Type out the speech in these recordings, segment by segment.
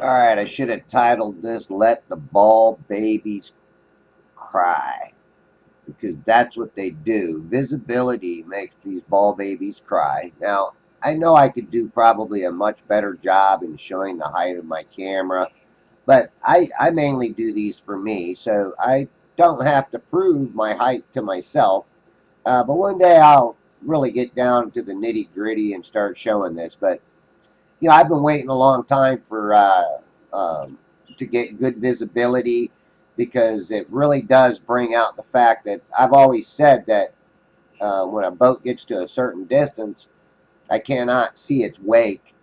Alright, I should have titled this Let the Ball Babies Cry, because that's what they do. Visibility makes these ball babies cry. Now, I know I could do probably a much better job in showing the height of my camera, but I mainly do these for me, so I don't have to prove my height to myself. But one day I'll really get down to the nitty gritty and start showing this. But I've been waiting a long time for to get good visibility, because it really does bring out the fact that I've always said that when a boat gets to a certain distance, I cannot see its wake.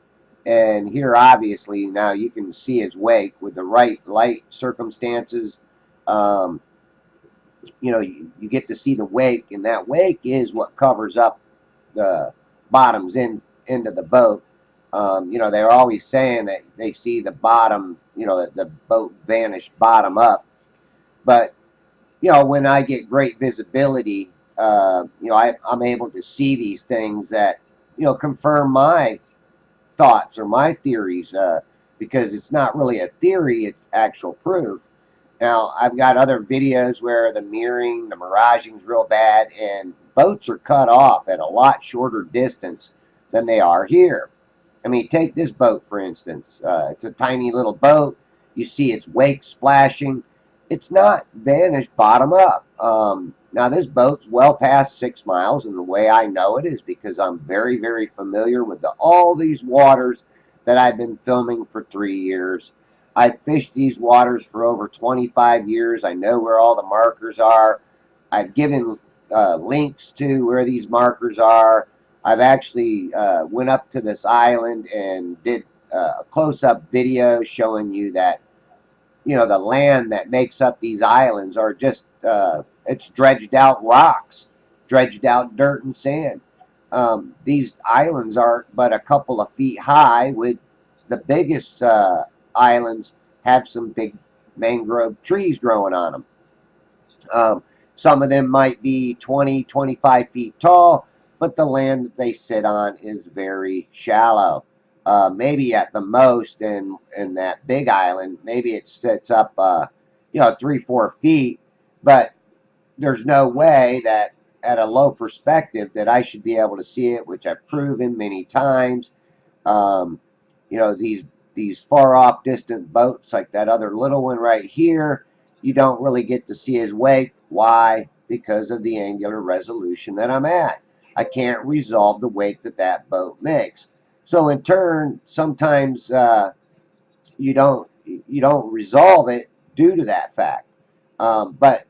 And here, obviously, now you can see its wake with the right light circumstances. Um, you get to see the wake, and that wake is what covers up the bottom's end of the boat. They're always saying that they see the bottom, the boat vanish bottom up. But, when I get great visibility, I'm able to see these things that, confirm my thoughts or my theories, because it's not really a theory, it's actual proof. Now, I've got other videos where the mirroring, the miraging's real bad, and boats are cut off at a lot shorter distance than they are here. I mean, take this boat, for instance. It's a tiny little boat. You see its wake splashing. It's not vanished bottom up. Now, this boat's well past 6 miles, and the way I know it is because I'm very, very familiar with all these waters that I've been filming for 3 years. I've fished these waters for over 25 years. I know where all the markers are. I've given links to where these markers are. I've actually went up to this island and did a close-up video showing you that, the land that makes up these islands are just, it's dredged out rocks, dredged out dirt and sand. These islands are but a couple of feet high, with the biggest islands have some big mangrove trees growing on them. Some of them might be 20, 25 feet tall, but the land that they sit on is very shallow. Maybe at the most in that big island, maybe it sits up, 3-4 feet, but there's no way that at a low perspective that I should be able to see it, which I've proven many times. These far off distant boats like that other little one right here, you don't really get to see his wake. Why? Because of the angular resolution that I'm at. I can't resolve the wake that boat makes. So in turn, sometimes you don't resolve it due to that fact. But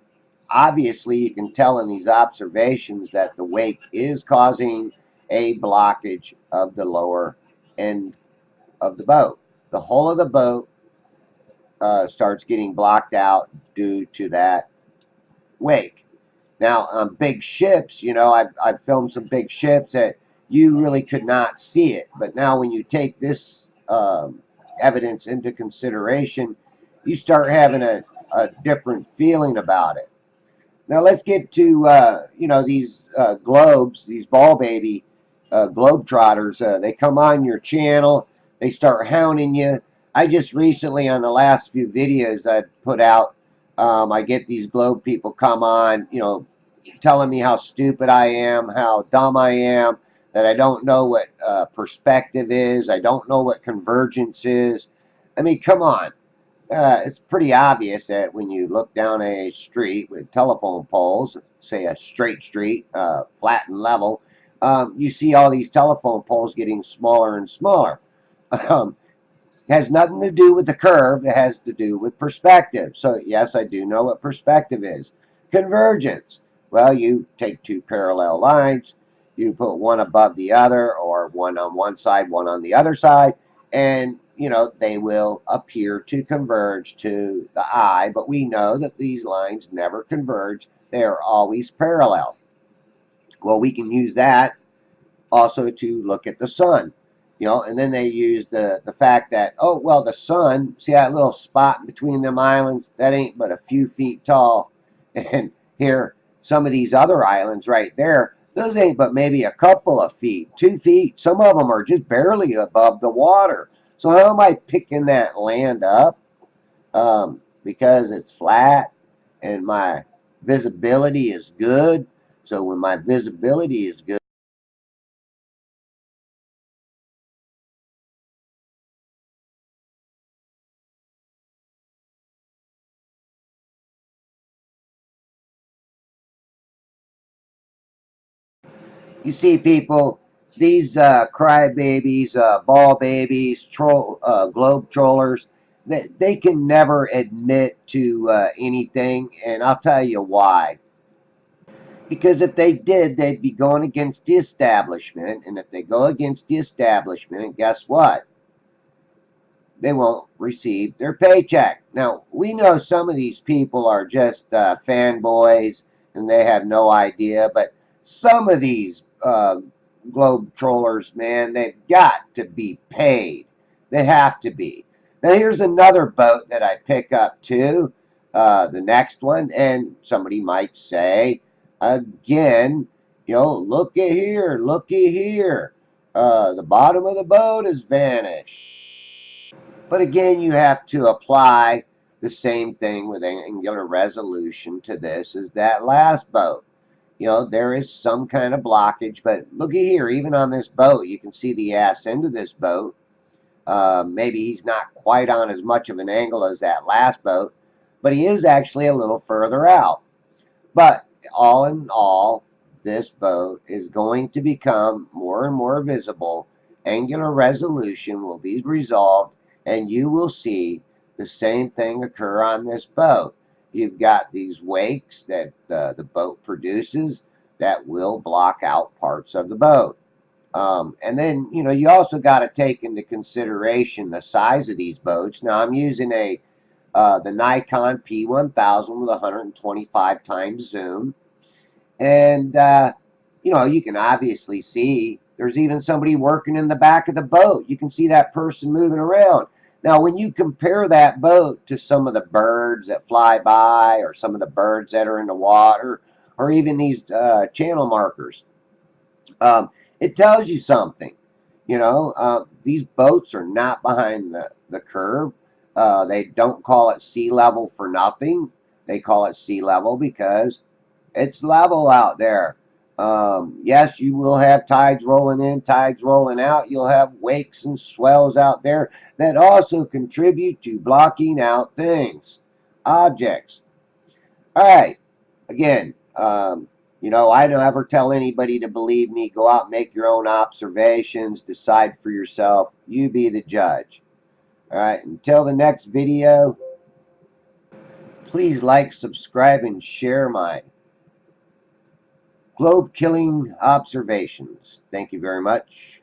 obviously, you can tell in these observations that the wake is causing a blockage of the lower end of the boat. The hull of the boat starts getting blocked out due to that wake. Now, on big ships, I've filmed some big ships that you really could not see it. But now when you take this evidence into consideration, you start having a different feeling about it. Now let's get to, these globes, these ball baby globetrotters. They come on your channel. They start hounding you. I just recently, on the last few videos I put out, I get these globe people come on, telling me how stupid I am, how dumb I am, that I don't know what perspective is. I don't know what convergence is. I mean, come on. It's pretty obvious that when you look down a street with telephone poles, say a straight street, flat and level, you see all these telephone poles getting smaller and smaller. Has nothing to do with the curve. It has to do with perspective. So yes, I do know what perspective is. Convergence. Well, you take two parallel lines, you put one above the other, or one on one side, one on the other side, and they will appear to converge to the eye, but we know that these lines never converge. They are always parallel. Well, we can use that also to look at the sun. And then they use the fact that, oh, well, the sun, see that little spot between them islands? That ain't but a few feet tall. And here, some of these other islands right there, Those ain't but maybe a couple of feet, 2 feet. Some of them are just barely above the water. So how am I picking that land up? Because it's flat and my visibility is good. So when my visibility is good, you see people, these crybabies, ball babies, globe trollers, they can never admit to anything, and I'll tell you why. Because if they did, they'd be going against the establishment, and if they go against the establishment, guess what? They won't receive their paycheck. Now, we know some of these people are just fanboys and they have no idea, but some of these globe trollers, man, they've got to be paid. They have to be. Now, here's another boat that I pick up too, the next one, and somebody might say, again, look at here, looky here. The bottom of the boat has vanished. But again, you have to apply the same thing with angular resolution to this as that last boat. There is some kind of blockage, but looky here, even on this boat, you can see the ass end of this boat. Maybe he's not quite on as much of an angle as that last boat, but he is actually a little further out. But all in all, this boat is going to become more and more visible. Angular resolution will be resolved, and you will see the same thing occur on this boat. You've got these wakes that the boat produces that will block out parts of the boat. And then, you also got to take into consideration the size of these boats. Now, I'm using the Nikon P1000 with 125 times zoom. And, you can obviously see there's even somebody working in the back of the boat. You can see that person moving around. Now, when you compare that boat to some of the birds that fly by or some of the birds that are in the water or even these channel markers, it tells you something. These boats are not behind the curve. They don't call it sea level for nothing. They call it sea level because it's level out there. Yes, you will have tides rolling in, tides rolling out. You'll have wakes and swells out there that also contribute to blocking out things, objects. All right. Again, I don't ever tell anybody to believe me. Go out and make your own observations. Decide for yourself. You be the judge. All right. Until the next video, please like, subscribe, and share my globe killing observations. Thank you very much.